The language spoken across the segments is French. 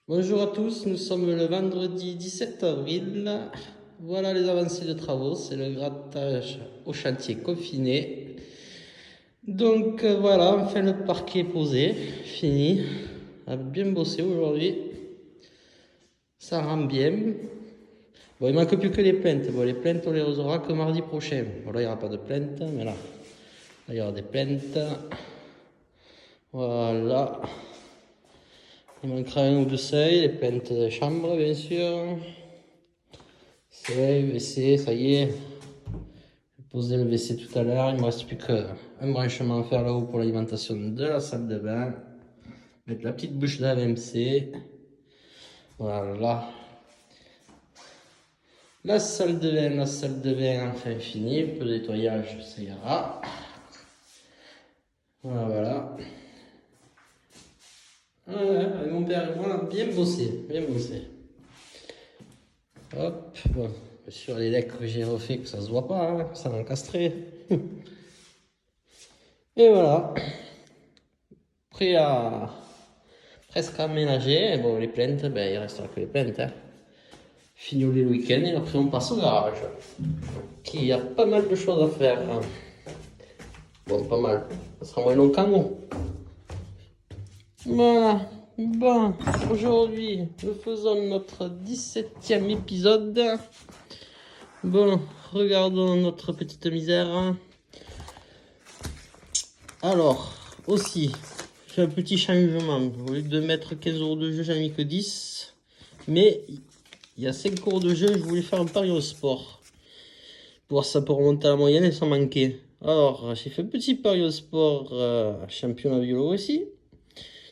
Bonjour à tous, nous sommes le vendredi 17 avril. Voilà les avancées de travaux, c'est le grattage au chantier confiné. Donc voilà, enfin le parquet posé, fini. On a bien bossé aujourd'hui. Ça rend bien. Bon, il manque plus que les plaintes. Bon, les plaintes, on les aura que mardi prochain. Bon, là, il n'y aura pas de plaintes, mais là, il y aura des plaintes. Voilà. Il manquera un ou deux seuils, les plaintes de chambre, bien sûr. C'est WC, ça y est. J'ai posé le WC tout à l'heure. Il ne me reste plus qu'un branchement à faire là-haut pour l'alimentation de la salle de bain. Mettre la petite bouche d'AMC. Voilà. La salle de bain enfin finie. Un peu de nettoyage, ça ira. Voilà. Ouais, mon père et moi, bien bossé, bien bossé. Hop, bon, sur les decks que j'ai refait, que ça se voit pas, hein, ça m'a encastré. Et voilà, prêt à presque aménager. Bon, les plaintes, ben, il restera que les plaintes. Hein. Fignoler le week-end et après on passe au garage. Qui y a pas mal de choses à faire. Hein. Bon, pas mal. Ça sera moins long qu'un mot. Voilà. Bon, aujourd'hui, nous faisons notre 17e épisode. Bon, regardons notre petite misère. Alors, aussi, j'ai un petit changement. Au lieu de mettre 15 € de jeu, j'en ai mis que 10. Mais il y a 5 € de jeu, je voulais faire un pari au sport. Pour ça peut remonter à la moyenne et sans manquer. Alors, j'ai fait un petit pari au sport, championnat vélo aussi.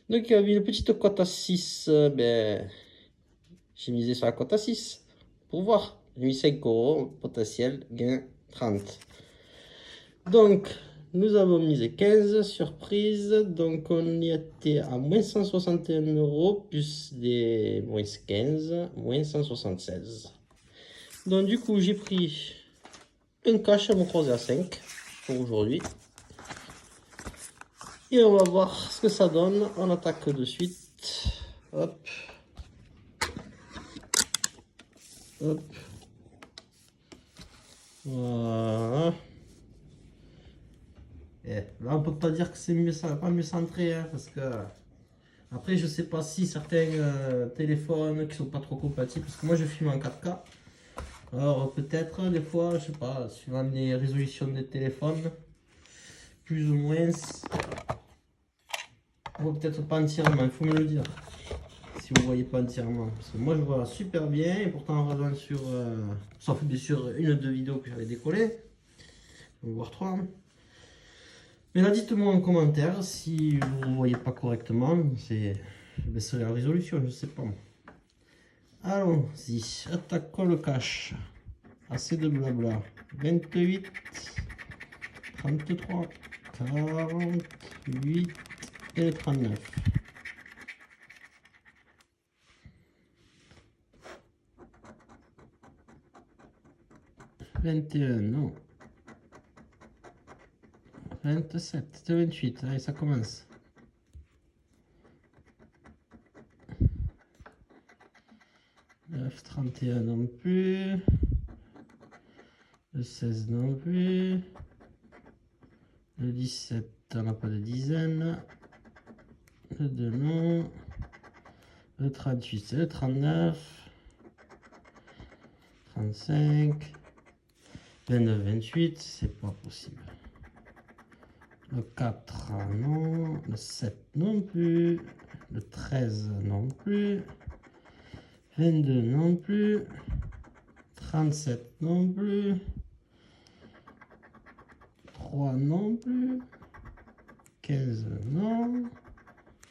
Donc, il y avait une petite cote à 6. Ben, j'ai misé sur la cote à 6 pour voir. J'ai mis 5 €, potentiel, gain 30. Donc, nous avons misé 15, surprise. Donc, on y était à moins 161 € plus des moins 15, moins 176. Donc, du coup, j'ai pris un cash à mon croisé à 5 pour aujourd'hui. Et on va voir ce que ça donne. On attaque de suite. Hop. Hop. Voilà. Et là, on peut pas dire que c'est mieux, ça va pas mieux centré, hein, parce que après, je sais pas si certains téléphones qui sont pas trop compatibles, parce que moi je filme en 4K. Alors peut-être des fois, je sais pas, suivant les résolutions des téléphones, plus ou moins, on voit peut-être pas entièrement, il faut me le dire. Si vous voyez pas entièrement, parce que moi je vois super bien, et pourtant on rejoint sur, sauf bien sûr une ou deux vidéos que j'avais décollées, voire trois. Mais là, dites-moi en commentaire si vous ne voyez pas correctement. Je baisserai la résolution, je sais pas. Allons-y, attaquons le cash. Assez de blabla. 28, 33, 48 et 39. 21, non. 27, 28, allez, ça commence. 9, 31 non plus. Le 16 non plus. Le 17, on n'a pas de dizaine. Le 2 non. Le 38, c'est le 39. 35. 29, 28, c'est pas possible. Le 4, non. Le 7 non plus. Le 13 non plus. 22 non plus. 37 non plus. 3 non plus. 15 non.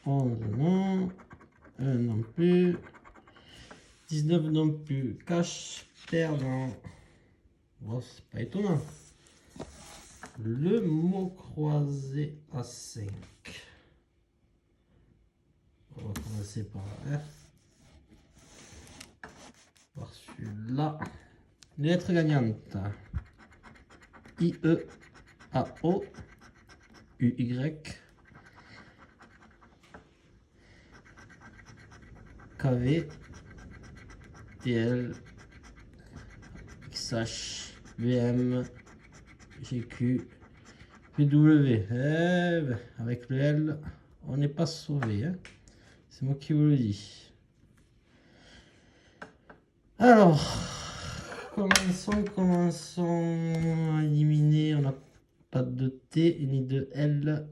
11 non. 1 non plus. 19 non plus. Cash perdant. Bon, c'est pas étonnant. Le mot croisé à 5. On va commencer par F. Par celui-là. Lettre gagnante. I-E-A-O. U-Y. KV, TL, XH, VM, GQ, PW. Eh ben, avec le L, on n'est pas sauvé. Hein. C'est moi qui vous le dis. Alors, commençons à éliminer. On n'a pas de T, ni de L,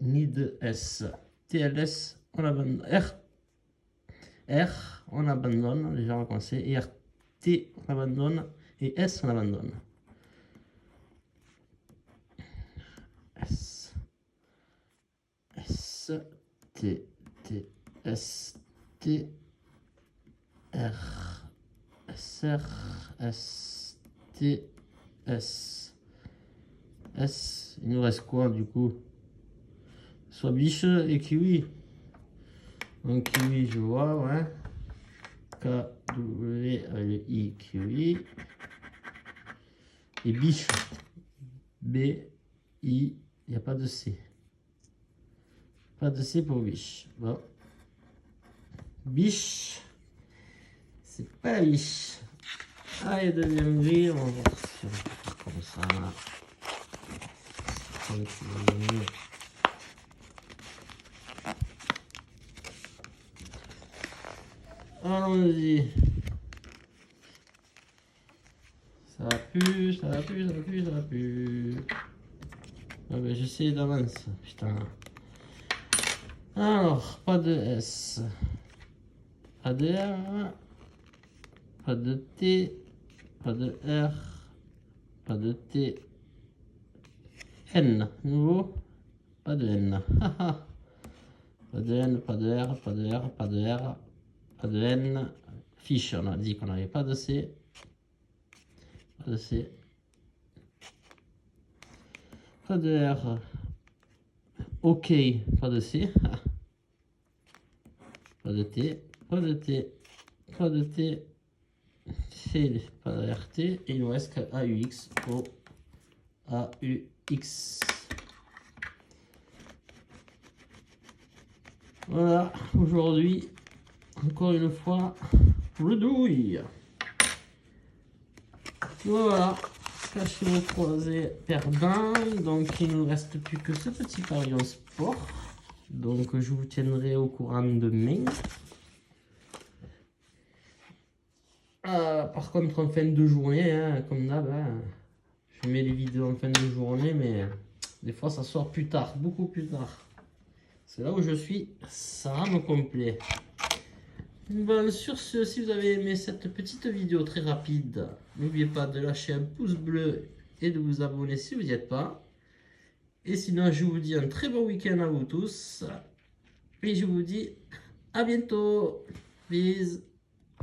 ni de S. TLS, on abandonne. R, on abandonne. Déjà, on va commencer. Et RT, on abandonne. Et S, on abandonne. S, T, S, T, R, SR, S, T, S. S, il nous reste quoi du coup? Soit biche et kiwi. Donc kiwi, je vois, ouais. K, W, avec I, kiwi. Et biche. B, I, il n'y a pas de C. Pas de C pour biche. Bon. Biche. C'est pas la biche. Ah, il devient gris. On va voir si on peut faire comme ça. Là. Allons-y. Ça va plus, ça va plus, ça va plus, ça va plus. Ah ben j'essaie d'avance, putain. Alors, pas de S. Pas de R. Pas de T. Pas de R. Pas de T. N. Nouveau. Pas de N. Pas de N, pas de R, pas de R, pas de R. Pas de N. Fiche, on a dit qu'on n'avait pas de C. Pas de C. Pas de R. OK, pas de C. Pas de T. Pas de T. Pas de T. C, pas de RT. Et il nous reste AUX. O. AUX. Voilà, aujourd'hui, encore une fois, le douille. Voilà, cachez vos croisés perdants. Donc il ne nous reste plus que ce petit pari en sport. Donc je vous tiendrai au courant demain. Par contre en fin de journée, hein, comme d'hab, hein, je mets les vidéos en fin de journée, mais des fois ça sort plus tard, beaucoup plus tard. C'est là où je suis, ça me complaît. Bon, sur ce, si vous avez aimé cette petite vidéo très rapide, n'oubliez pas de lâcher un pouce bleu et de vous abonner si vous n'y êtes pas. Et sinon, je vous dis un très bon week-end à vous tous. Et je vous dis à bientôt. Bisous.